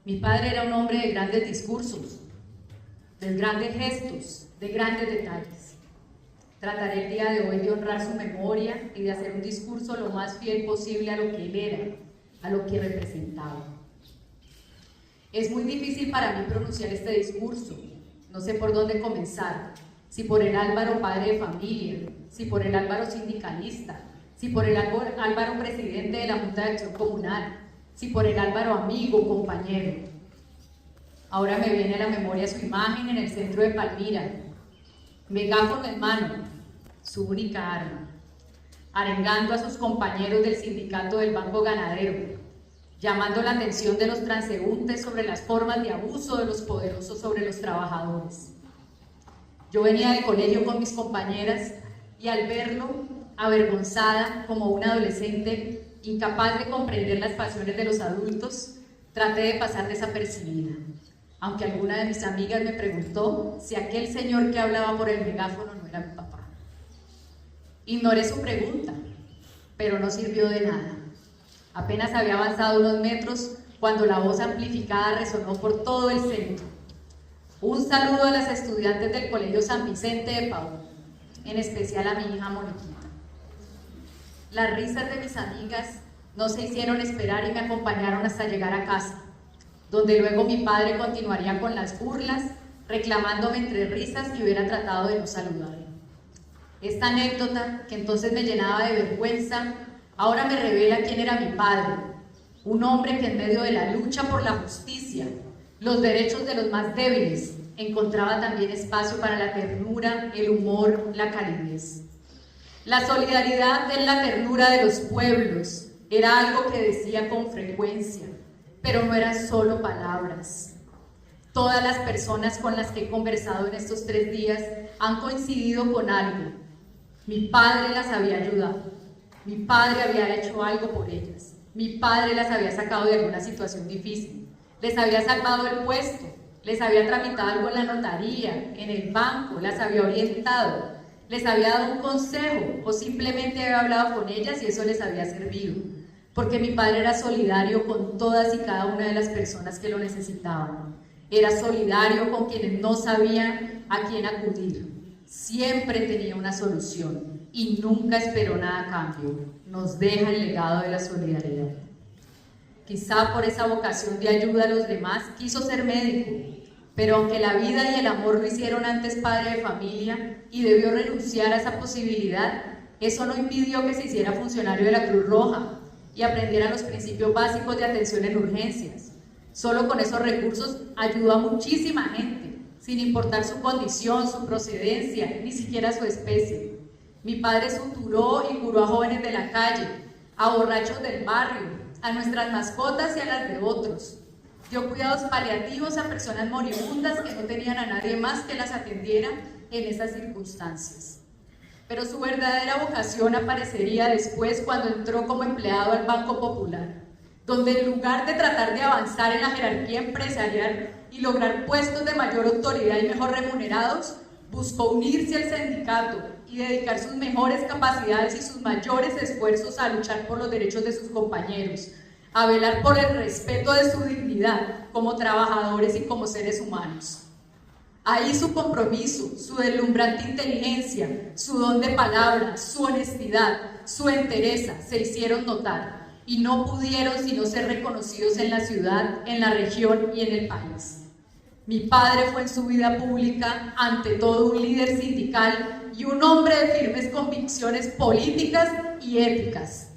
Mi padre era un hombre de grandes discursos, de grandes gestos, de grandes detalles. Trataré el día de hoy de honrar su memoria y de hacer un discurso lo más fiel posible a lo que él era, a lo que representaba. Es muy difícil para mí pronunciar este discurso. No sé por dónde comenzar. Si por el Álvaro padre de familia, si por el Álvaro sindicalista, si por el Álvaro presidente de la Junta de Acción Comunal, si por el Álvaro amigo, compañero. Ahora me viene a la memoria su imagen en el centro de Palmira, megáfono en mano, su única arma, arengando a sus compañeros del sindicato del Banco Ganadero, llamando la atención de los transeúntes sobre las formas de abuso de los poderosos sobre los trabajadores. Yo venía del colegio con mis compañeras y al verlo, avergonzada como una adolescente, incapaz de comprender las pasiones de los adultos, traté de pasar desapercibida, aunque alguna de mis amigas me preguntó si aquel señor que hablaba por el megáfono no era mi papá. Ignoré su pregunta, pero no sirvió de nada. Apenas había avanzado unos metros cuando la voz amplificada resonó por todo el centro. Un saludo a las estudiantes del Colegio San Vicente de Paúl, en especial a mi hija Moniquita. Las risas de mis amigas no se hicieron esperar y me acompañaron hasta llegar a casa, donde luego mi padre continuaría con las burlas, reclamándome entre risas que hubiera tratado de no saludar. Esta anécdota, que entonces me llenaba de vergüenza, ahora me revela quién era mi padre, un hombre que en medio de la lucha por la justicia, los derechos de los más débiles, encontraba también espacio para la ternura, el humor, la calidez. La solidaridad en la ternura de los pueblos era algo que decía con frecuencia, pero no eran solo palabras. Todas las personas con las que he conversado en estos 3 días han coincidido con algo. Mi padre las había ayudado, mi padre había hecho algo por ellas, mi padre las había sacado de alguna situación difícil, les había salvado el puesto, les había tramitado algo en la notaría, en el banco, las había orientado, les había dado un consejo o simplemente había hablado con ellas y eso les había servido, porque mi padre era solidario con todas y cada una de las personas que lo necesitaban. Era solidario con quienes no sabían a quién acudir. Siempre tenía una solución y nunca esperó nada a cambio. Nos deja el legado de la solidaridad. Quizá por esa vocación de ayuda a los demás quiso ser médico, pero aunque la vida y el amor lo hicieron antes padre de familia y debió renunciar a esa posibilidad, eso no impidió que se hiciera funcionario de la Cruz Roja y aprendiera los principios básicos de atención en urgencias. Solo con esos recursos ayudó a muchísima gente, sin importar su condición, su procedencia, ni siquiera su especie. Mi padre suturó y curó a jóvenes de la calle, a borrachos del barrio, a nuestras mascotas y a las de otros. Dio cuidados paliativos a personas moribundas que no tenían a nadie más que las atendiera en esas circunstancias. Pero su verdadera vocación aparecería después cuando entró como empleado al Banco Popular, donde en lugar de tratar de avanzar en la jerarquía empresarial y lograr puestos de mayor autoridad y mejor remunerados, buscó unirse al sindicato y dedicar sus mejores capacidades y sus mayores esfuerzos a luchar por los derechos de sus compañeros, a velar por el respeto de su dignidad como trabajadores y como seres humanos. Ahí su compromiso, su deslumbrante inteligencia, su don de palabra, su honestidad, su entereza se hicieron notar y no pudieron sino ser reconocidos en la ciudad, en la región y en el país. Mi padre fue en su vida pública ante todo un líder sindical y un hombre de firmes convicciones políticas y éticas.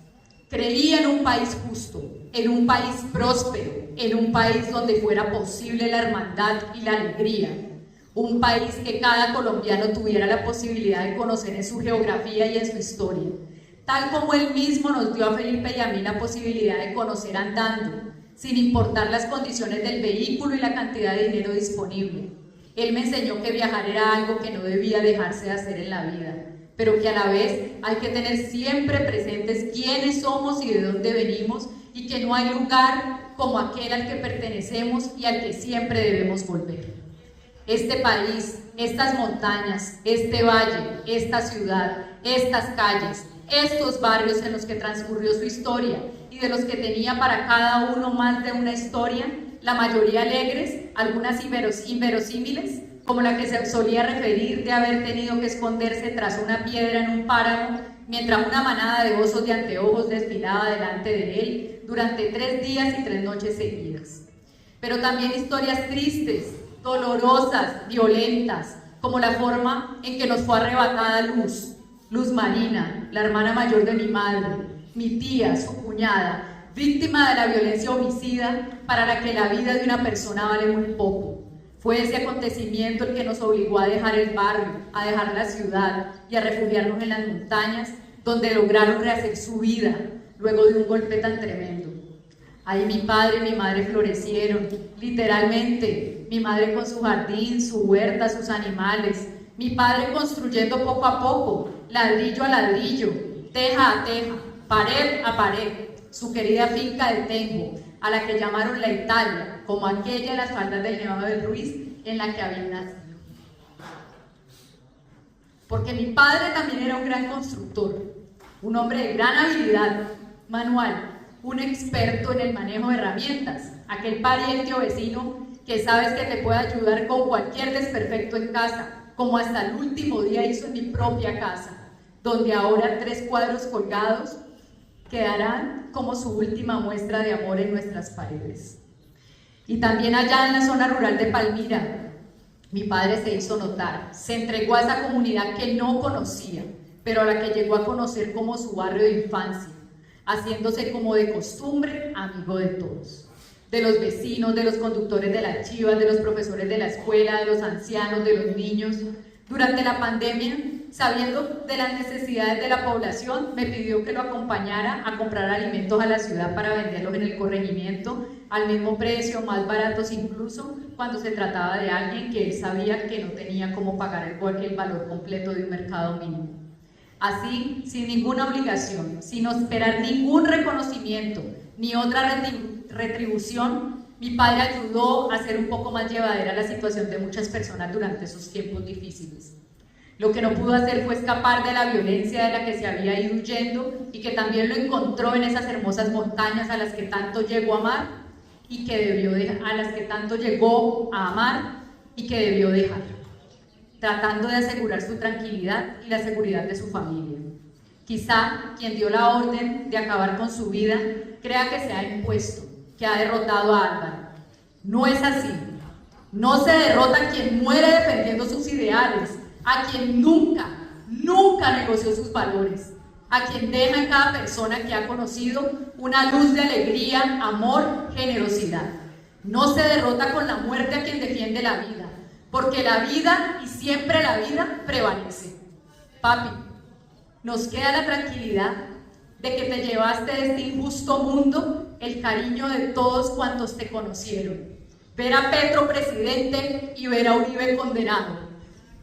Creía en un país justo, en un país próspero, en un país donde fuera posible la hermandad y la alegría, un país que cada colombiano tuviera la posibilidad de conocer en su geografía y en su historia, tal como él mismo nos dio a Felipe y a mí la posibilidad de conocer andando, sin importar las condiciones del vehículo y la cantidad de dinero disponible. Él me enseñó que viajar era algo que no debía dejarse de hacer en la vida, pero que a la vez hay que tener siempre presentes quiénes somos y de dónde venimos, y que no hay lugar como aquel al que pertenecemos y al que siempre debemos volver. Este país, estas montañas, este valle, esta ciudad, estas calles, estos barrios en los que transcurrió su historia y de los que tenía para cada uno más de una historia, la mayoría alegres, algunas inverosímiles, como la que se solía referir de haber tenido que esconderse tras una piedra en un páramo, mientras una manada de osos de anteojos desfilaba delante de él durante 3 días y 3 noches seguidas. Pero también historias tristes, dolorosas, violentas, como la forma en que nos fue arrebatada Luz Marina, la hermana mayor de mi madre, mi tía, su cuñada, víctima de la violencia homicida para la que la vida de una persona vale muy poco. Fue ese acontecimiento el que nos obligó a dejar el barrio, a dejar la ciudad y a refugiarnos en las montañas, donde lograron rehacer su vida luego de un golpe tan tremendo. Ahí mi padre y mi madre florecieron, literalmente, mi madre con su jardín, su huerta, sus animales, mi padre construyendo poco a poco, ladrillo a ladrillo, teja a teja, pared a pared, su querida finca de Tengo, a la que llamaron la Italia, como aquella en las faldas del Nevado del Ruiz en la que había nacido. Porque mi padre también era un gran constructor, un hombre de gran habilidad manual, un experto en el manejo de herramientas, aquel pariente o vecino que sabes que te puede ayudar con cualquier desperfecto en casa, como hasta el último día hizo en mi propia casa, donde ahora 3 cuadros colgados quedarán como su última muestra de amor en nuestras paredes. Y también allá en la zona rural de Palmira, mi padre se hizo notar, se entregó a esa comunidad que no conocía, pero a la que llegó a conocer como su barrio de infancia, haciéndose como de costumbre amigo de todos, de los vecinos, de los conductores de las chivas, de los profesores de la escuela, de los ancianos, de los niños. Durante la pandemia, sabiendo de las necesidades de la población, me pidió que lo acompañara a comprar alimentos a la ciudad para venderlos en el corregimiento al mismo precio, más baratos incluso, cuando se trataba de alguien que él sabía que no tenía cómo pagar el valor completo de un mercado mínimo. Así, sin ninguna obligación, sin esperar ningún reconocimiento ni otra retribución, mi padre ayudó a hacer un poco más llevadera la situación de muchas personas durante esos tiempos difíciles. Lo que no pudo hacer fue escapar de la violencia de la que se había ido huyendo y que también lo encontró en esas hermosas montañas a las que tanto llegó a amar y que debió dejar, tratando de asegurar su tranquilidad y la seguridad de su familia. Quizá quien dio la orden de acabar con su vida crea que se ha impuesto, que ha derrotado a Álvaro. No es así. No se derrota a quien muere defendiendo sus ideales, a quien nunca negoció sus valores, a quien deja en cada persona que ha conocido una luz de alegría, amor, generosidad. No se derrota con la muerte a quien defiende la vida, porque la vida y siempre la vida prevalece. Papi, nos queda la tranquilidad de que te llevaste de este injusto mundo el cariño de todos cuantos te conocieron. Ver a Petro presidente y ver a Uribe condenado.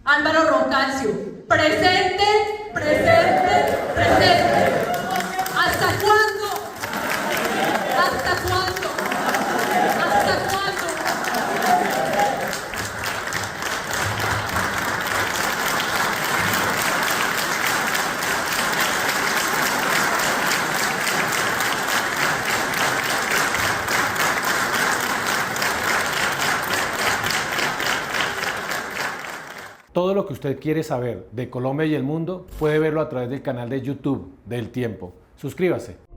Álvaro Roncancio, presente, presente, presente. ¿Hasta cuándo? ¿Hasta cuándo? ¿Hasta cuándo? Todo lo que usted quiere saber de Colombia y el mundo puede verlo a través del canal de YouTube del Tiempo. Suscríbase.